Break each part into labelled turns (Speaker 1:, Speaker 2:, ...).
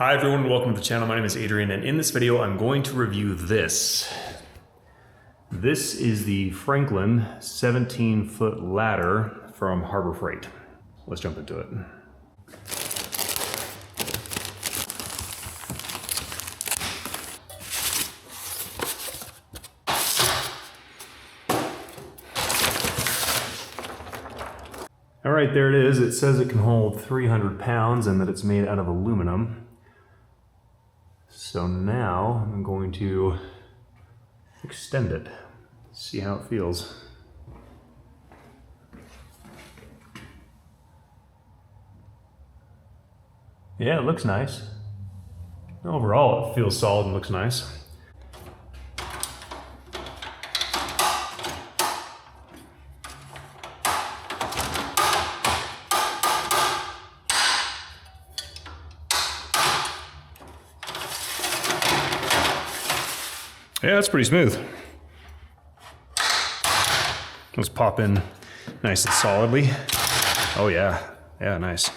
Speaker 1: Hi everyone, welcome to the channel. My name is Adrian, and in this video I'm going to review this. This is the Franklin 17-foot ladder from Harbor Freight. Let's jump into it. All right, there it is. It says it can hold 300 pounds and that it's made out of aluminum. So now I'm going to extend it, see how it feels. Yeah, it looks nice. Overall, it feels solid and looks nice. Yeah, that's pretty smooth. Let's pop in nice and solidly. Oh yeah, nice.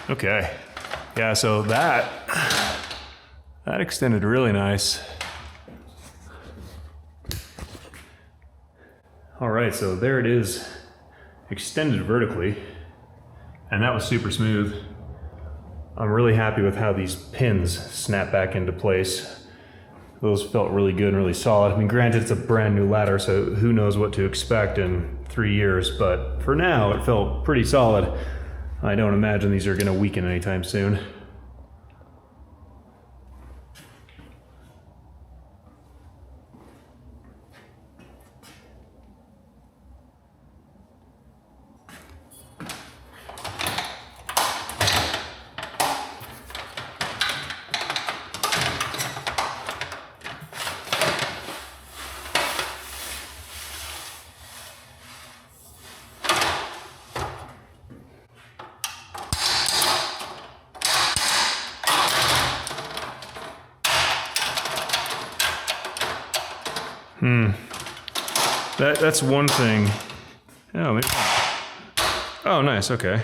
Speaker 1: Okay, yeah, so that extended really nice. All right, so there it is, extended vertically, and that was super smooth. I'm really happy with how these pins snap back into place. Those felt really good and really solid. I mean, granted, it's a brand new ladder, so who knows what to expect in 3 years, but for now, it felt pretty solid. I don't imagine these are gonna weaken anytime soon. That's one thing. Oh, maybe. Oh, nice. Okay.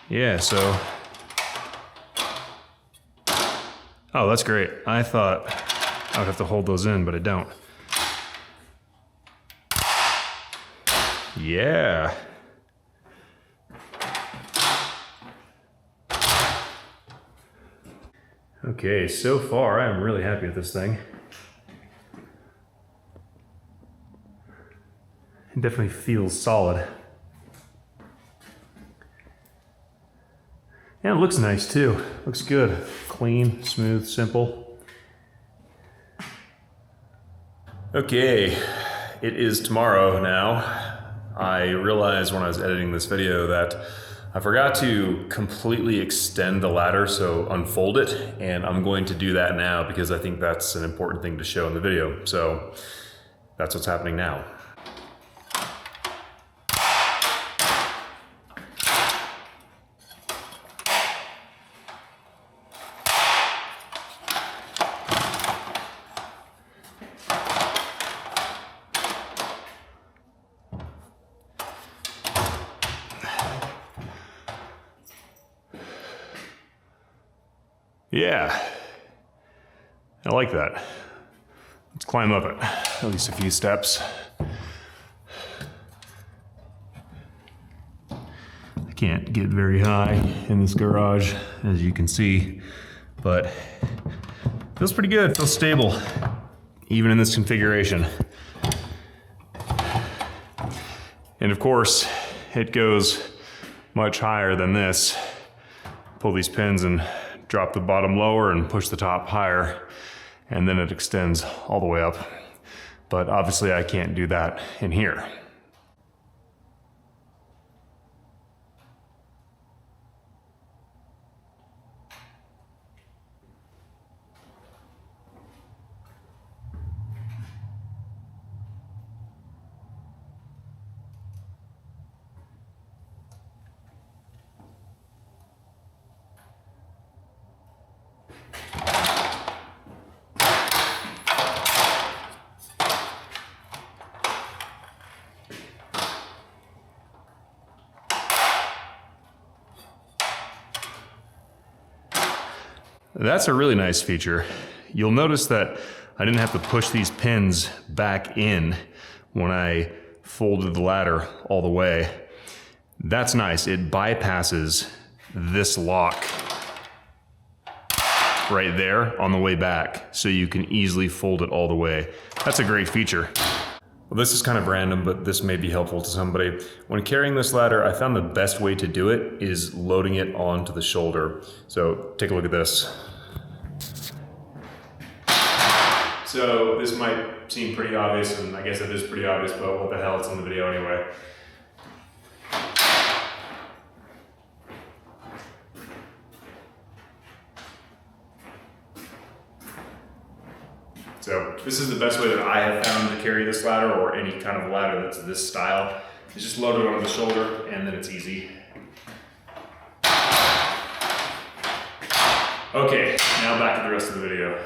Speaker 1: Yeah. So. Oh, that's great. I thought I would have to hold those in, but I don't. Yeah. Okay. So far, I'm really happy with this thing. It definitely feels solid. And it looks nice too. Looks good. Clean, smooth, simple. Okay, it is tomorrow now. I realized when I was editing this video that I forgot to completely extend the ladder, so unfold it, and I'm going to do that now because I think that's an important thing to show in the video. So that's what's happening now. Yeah, I like that. Let's climb up it, at least a few steps. I can't get very high in this garage, as you can see, but feels pretty good, feels stable, even in this configuration. And of course, it goes much higher than this. Pull these pins and drop the bottom lower and push the top higher, and then it extends all the way up. But obviously I can't do that in here. That's a really nice feature. You'll notice that I didn't have to push these pins back in when I folded the ladder all the way. That's nice. It bypasses this lock right there on the way back, so you can easily fold it all the way. That's a great feature. Well, this is kind of random, but this may be helpful to somebody. When carrying this ladder, I found the best way to do it is loading it onto the shoulder. So take a look at this. So this might seem pretty obvious, and I guess it is pretty obvious, but what the hell, it's in the video anyway. So this is the best way that I have found to carry this ladder, or any kind of ladder that's this style. It's just load it on the shoulder and then it's easy. Okay, now back to the rest of the video.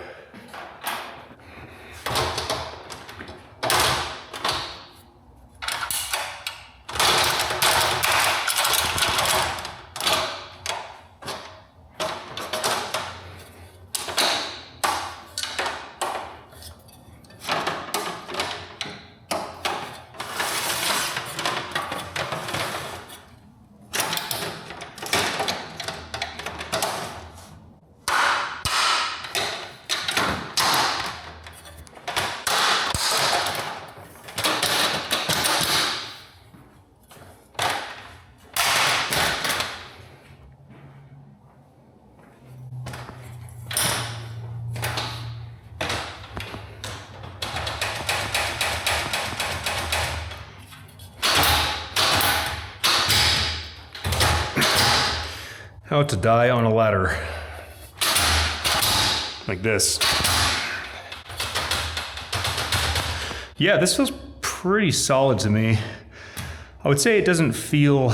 Speaker 1: How to die on a ladder. Like this. Yeah, this feels pretty solid to me. I would say it doesn't feel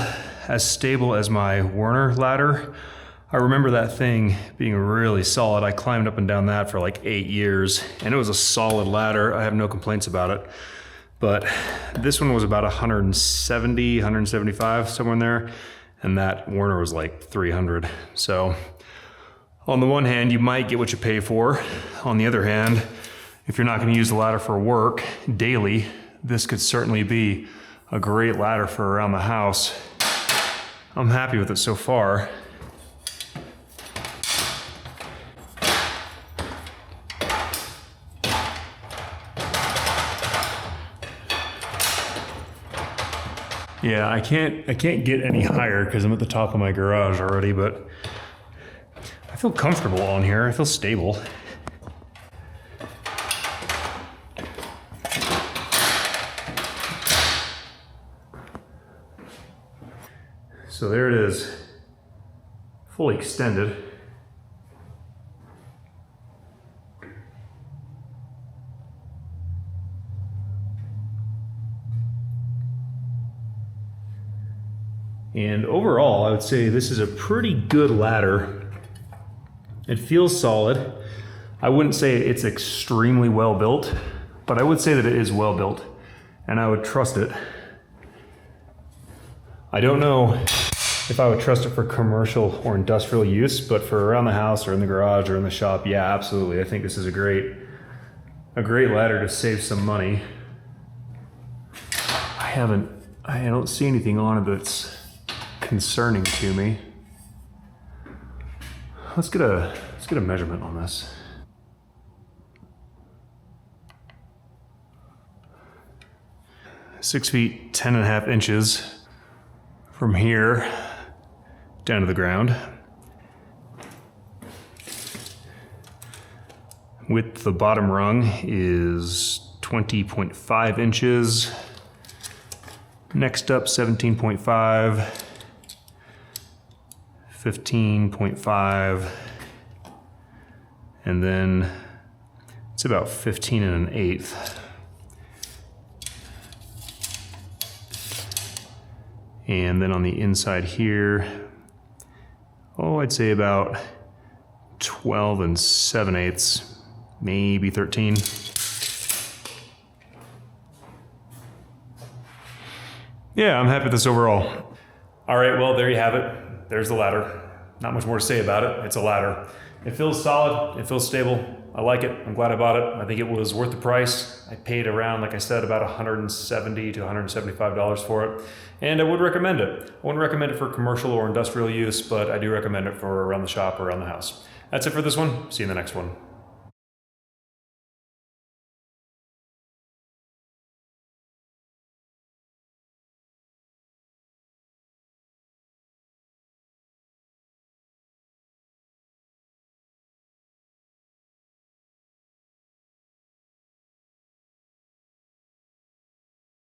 Speaker 1: as stable as my Werner ladder. I remember that thing being really solid. I climbed up and down that for like 8 years, and it was a solid ladder. I have no complaints about it. But this one was about 170, 175, somewhere in there. And that Werner was like 300. So on the one hand, you might get what you pay for. On the other hand, if you're not gonna use the ladder for work daily, this could certainly be a great ladder for around the house. I'm happy with it so far. Yeah, I can't get any higher because I'm at the top of my garage already, but I feel comfortable on here. I feel stable. So there it is, fully extended. And overall, I would say this is a pretty good ladder. It feels solid. I wouldn't say it's extremely well built, but I would say that it is well built, and I would trust it. I don't know if I would trust it for commercial or industrial use, but for around the house or in the garage or in the shop, yeah, absolutely. I think this is a great ladder to save some money. I don't see anything on it that's concerning to me. Let's get a measurement on this. Six feet, 10.5 inches from here down to the ground. Width, the bottom rung is 20.5 inches. Next up, 17.5. 15.5, and then it's about 15 1/8. And then on the inside here, I'd say about 12 7/8, maybe 13. Yeah, I'm happy with this overall. All right, well, there you have it. There's the ladder. not much more to say about it. It's a ladder. It feels solid, it feels stable. I like it, I'm glad I bought it. I think it was worth the price. I paid around, like I said, about $170 to $175 for it. And I would recommend it. I wouldn't recommend it for commercial or industrial use, but I do recommend it for around the shop or around the house. That's it for this one. See you in the next one.